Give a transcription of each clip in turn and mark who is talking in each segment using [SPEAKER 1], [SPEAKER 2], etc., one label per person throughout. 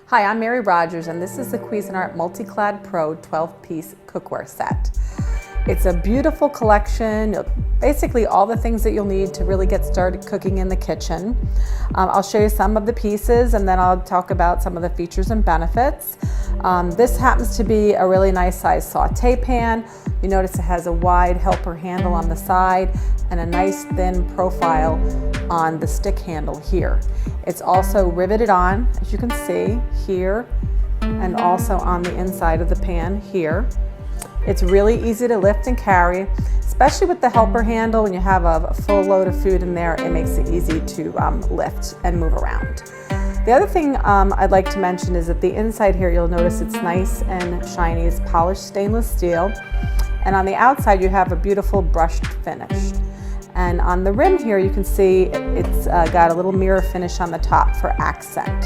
[SPEAKER 1] Hi, I'm Mary Rogers, and this is the Cuisinart Multi-Clad Pro 12-piece cookware set. It's a beautiful collection, basically all the things that you'll need to really get started cooking in the kitchen. I'll show you some of the pieces, and then I'll talk about some of the features and benefits. This happens to be a really nice size saute pan. You notice it has a wide helper handle on the side and a nice thin profile on the stick handle here. It's also riveted on, as you can see, here, and also on the inside of the pan here. It's really easy to lift and carry, especially with the helper handle. When you have a full load of food in there, it makes it easy to lift and move around. The other thing I'd like to mention is that the inside here, you'll notice it's nice and shiny. It's polished stainless steel. And on the outside, you have a beautiful brushed finish. And on the rim here, you can see it's got a little mirror finish on the top for accent.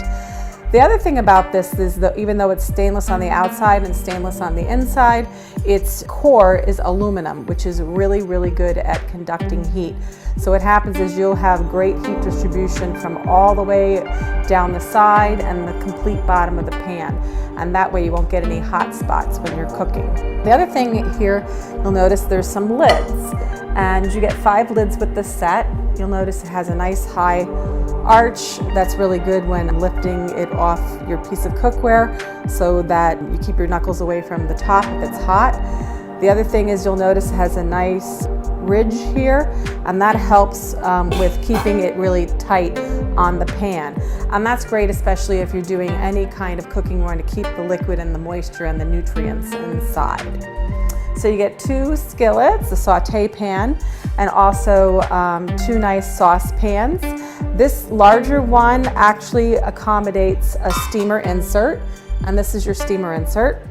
[SPEAKER 1] The other thing about this is that even though it's stainless on the outside and stainless on the inside, its core is aluminum, which is really, really good at conducting heat. So what happens is you'll have great heat distribution from all the way down the side and the complete bottom of the pan. And that way you won't get any hot spots when you're cooking. The other thing here, you'll notice there's some lids. And you get 5 lids with this set. You'll notice it has a nice high arch that's really good when lifting it off your piece of cookware so that you keep your knuckles away from the top if it's hot. The other thing is you'll notice it has a nice ridge here, and that helps with keeping it really tight on the pan. And that's great, especially if you're doing any kind of cooking where to keep the liquid and the moisture and the nutrients inside. So you get 2 skillets, a saute pan, and also 2 nice saucepans. This larger one actually accommodates a steamer insert, and this is your steamer insert.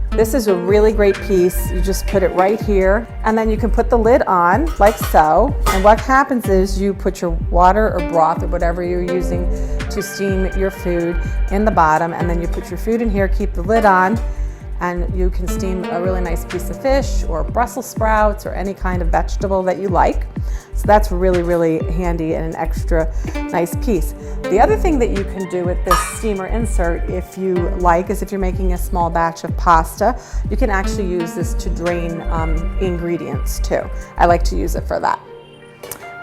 [SPEAKER 1] This is a really great piece. You just put it right here, and then you can put the lid on like so. And what happens is you put your water or broth or whatever you're using to steam your food in the bottom, and then you put your food in here, keep the lid on, and you can steam a really nice piece of fish or Brussels sprouts or any kind of vegetable that you like. So that's really, really handy and an extra nice piece. The other thing that you can do with this steamer insert, if you like, is if you're making a small batch of pasta, you can actually use this to drain ingredients too. I like to use it for that.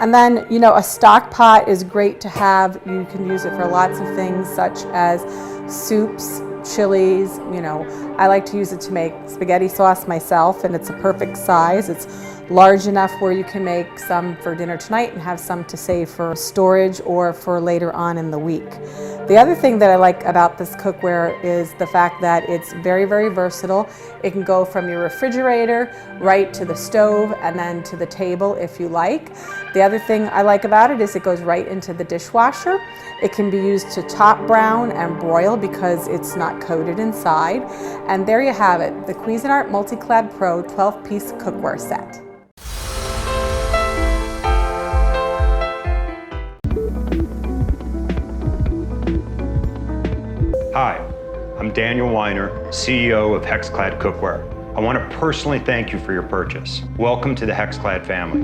[SPEAKER 1] And then, you know, a stock pot is great to have. You can use it for lots of things such as soups, chilies. You know, I like to use it to make spaghetti sauce myself, and it's a perfect size. It's large enough where you can make some for dinner tonight and have some to save for storage or for later on in the week. The other thing that I like about this cookware is the fact that it's very, very versatile. It can go from your refrigerator right to the stove and then to the table if you like. The other thing I like about it is it goes right into the dishwasher. It can be used to top brown and broil because it's not coated inside. And there you have it, the Cuisinart Multi-Clad Pro 12-piece cookware set.
[SPEAKER 2] Hi, I'm Daniel Weiner, CEO of Hexclad Cookware. I want to personally thank you for your purchase. Welcome to the Hexclad family.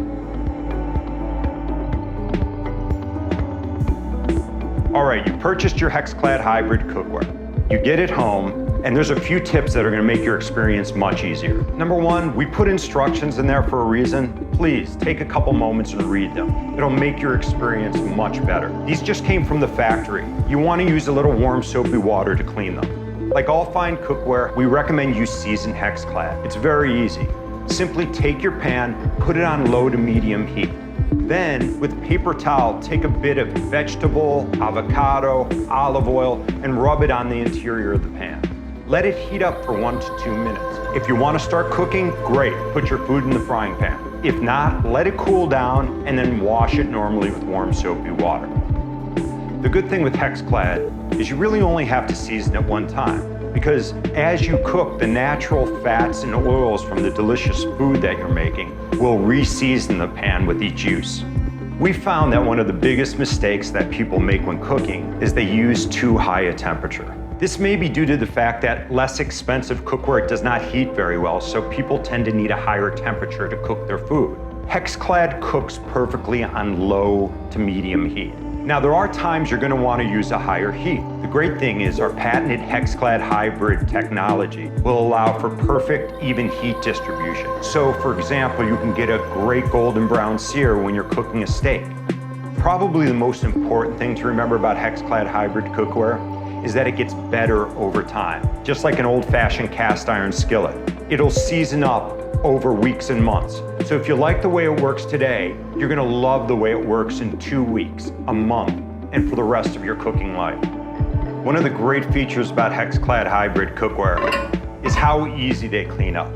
[SPEAKER 2] All right, you purchased your Hexclad hybrid cookware. You get it home, and there's a few tips that are going to make your experience much easier. Number 1, we put instructions in there for a reason. Please take a couple moments and read them. It'll make your experience much better. These just came from the factory. You want to use a little warm soapy water to clean them. Like all fine cookware, we recommend you season Hexclad. It's very easy. Simply take your pan, put it on low to medium heat. Then, with paper towel, take a bit of vegetable, avocado, olive oil, and rub it on the interior of the pan. Let it heat up for 1 to 2 minutes. If you want to start cooking, great. Put your food in the frying pan. If not, let it cool down and then wash it normally with warm soapy water. The good thing with Hexclad is you really only have to season it one time, because as you cook, the natural fats and oils from the delicious food that you're making will re-season the pan with each use. We found that one of the biggest mistakes that people make when cooking is they use too high a temperature. This may be due to the fact that less expensive cookware does not heat very well, so people tend to need a higher temperature to cook their food. Hexclad cooks perfectly on low to medium heat. Now, there are times you're going to want to use a higher heat. The great thing is our patented HexClad hybrid technology will allow for perfect, even heat distribution. So, for example, you can get a great golden brown sear when you're cooking a steak. Probably the most important thing to remember about HexClad hybrid cookware is that it gets better over time. Just like an old-fashioned cast iron skillet, it'll season up over weeks and months. So if you like the way it works today, you're gonna love the way it works in 2 weeks, a month, and for the rest of your cooking life. One of the great features about HexClad hybrid cookware is how easy they clean up.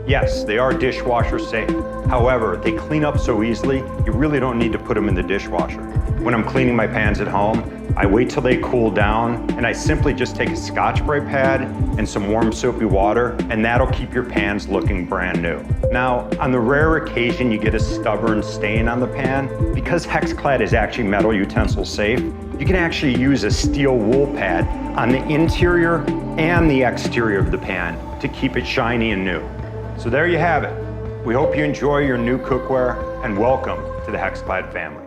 [SPEAKER 2] Yes, they are dishwasher safe. However, they clean up so easily, you really don't need to put them in the dishwasher. When I'm cleaning my pans at home, I wait till they cool down, and I simply just take a Scotch-Brite pad and some warm soapy water, and that'll keep your pans looking brand new. Now, on the rare occasion you get a stubborn stain on the pan, because HexClad is actually metal utensil safe, you can actually use a steel wool pad on the interior and the exterior of the pan to keep it shiny and new. So there you have it. We hope you enjoy your new cookware, and welcome to the HexClad family.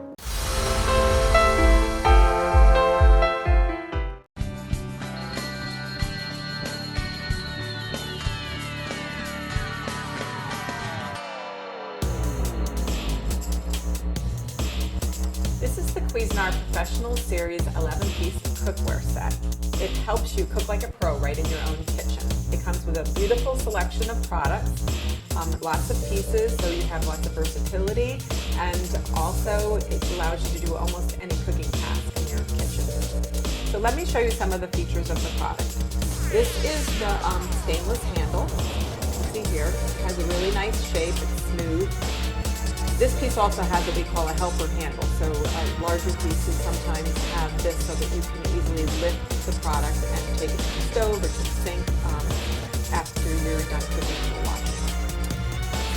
[SPEAKER 1] This is the Cuisinart Professional Series 11-piece cookware set. It helps you cook like a pro right in your own kitchen. It comes with a beautiful selection of products, lots of pieces, so you have lots of versatility, and also it allows you to do almost any cooking task in your kitchen. So let me show you some of the features of the product. This is the stainless handle. See here, it has a really nice shape, it's smooth. This piece also has what we call a helper handle, so larger pieces sometimes have this so that you can easily lift the product and take it to the stove or to the sink after you're done cooking or washing.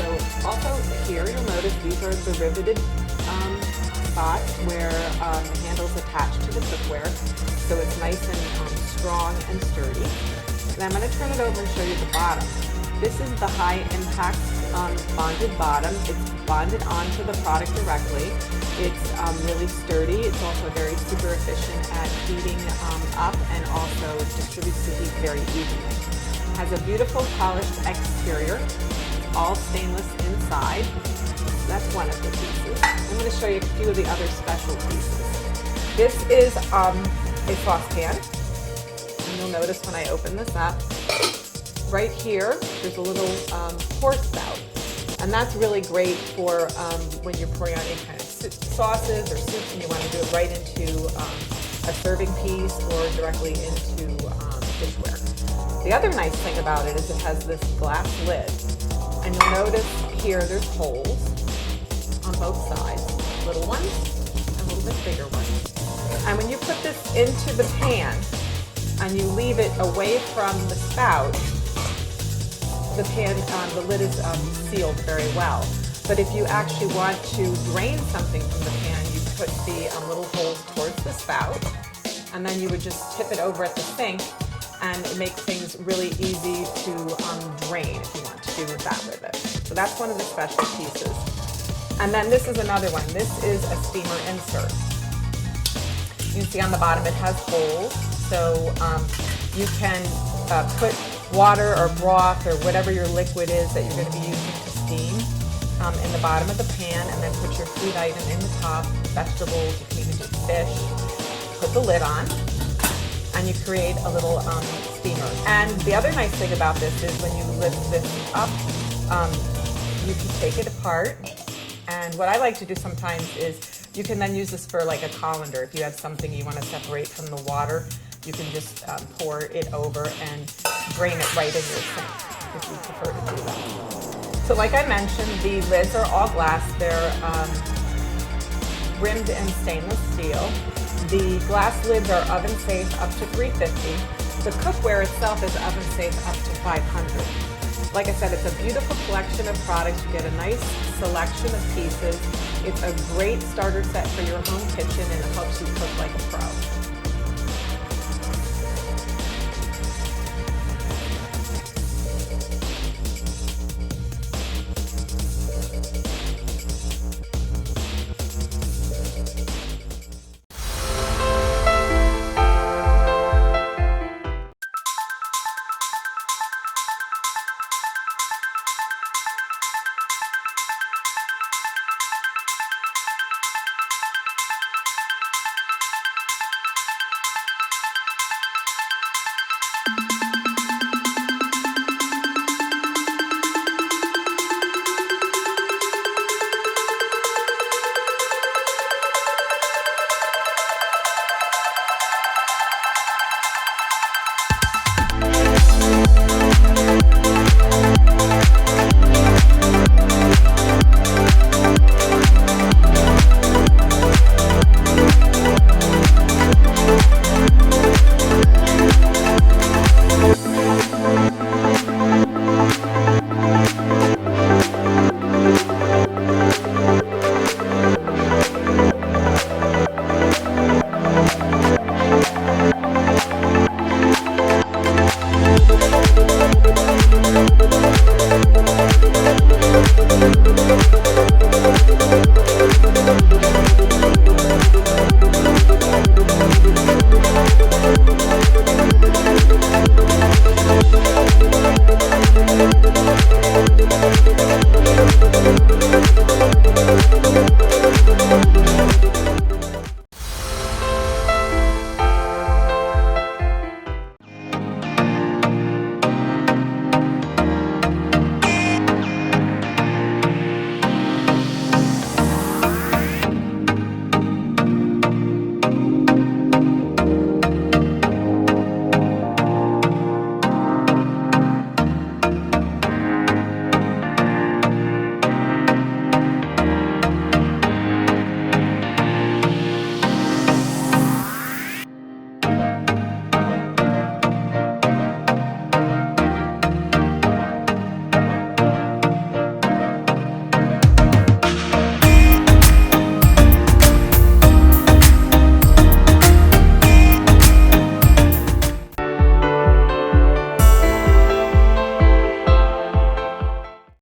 [SPEAKER 1] So also here you'll notice these are the riveted spots where the handle's attached to the cookware, so it's nice and strong and sturdy. And I'm going to turn it over and show you the bottom. This is the high impact bonded bottom. It's bonded onto the product directly. It's really sturdy. It's also very super efficient at heating up and also distributes the heat very evenly. Has a beautiful polished exterior, all stainless inside. That's one of the pieces. I'm going to show you a few of the other special pieces. This is a saucepan, and you'll notice when I open this up, right here, there's a little pour spout. And that's really great for when you're pouring out any kind of sauces or soups and you want to do it right into a serving piece or directly into dishware. The other nice thing about it is it has this glass lid. And you'll notice here there's holes on both sides, little ones and a little bit bigger ones. And when you put this into the pan and you leave it away from the spout, the pan, the lid is sealed very well. But if you actually want to drain something from the pan, you put the little holes towards the spout, and then you would just tip it over at the sink, and it makes things really easy to drain if you want to do that with it. So that's one of the special pieces. And then this is another one. This is a steamer insert. You can see on the bottom it has holes, so you can put water or broth or whatever your liquid is that you're going to be using to steam in the bottom of the pan, and then put your food item in the top, vegetables, you can even do fish, put the lid on, and you create a little steamer. And the other nice thing about this is when you lift this up, you can take it apart, and what I like to do sometimes is you can then use this for like a colander. If you have something you want to separate from the water, you can just pour it over and drain it right in your sink if you prefer to do that. So like I mentioned, the lids are all glass. They're rimmed in stainless steel. The glass lids are oven safe up to 350. The cookware itself is oven safe up to 500. Like I said, it's a beautiful collection of products. You get a nice selection of pieces. It's a great starter set for your home kitchen, and it helps you cook like a pro.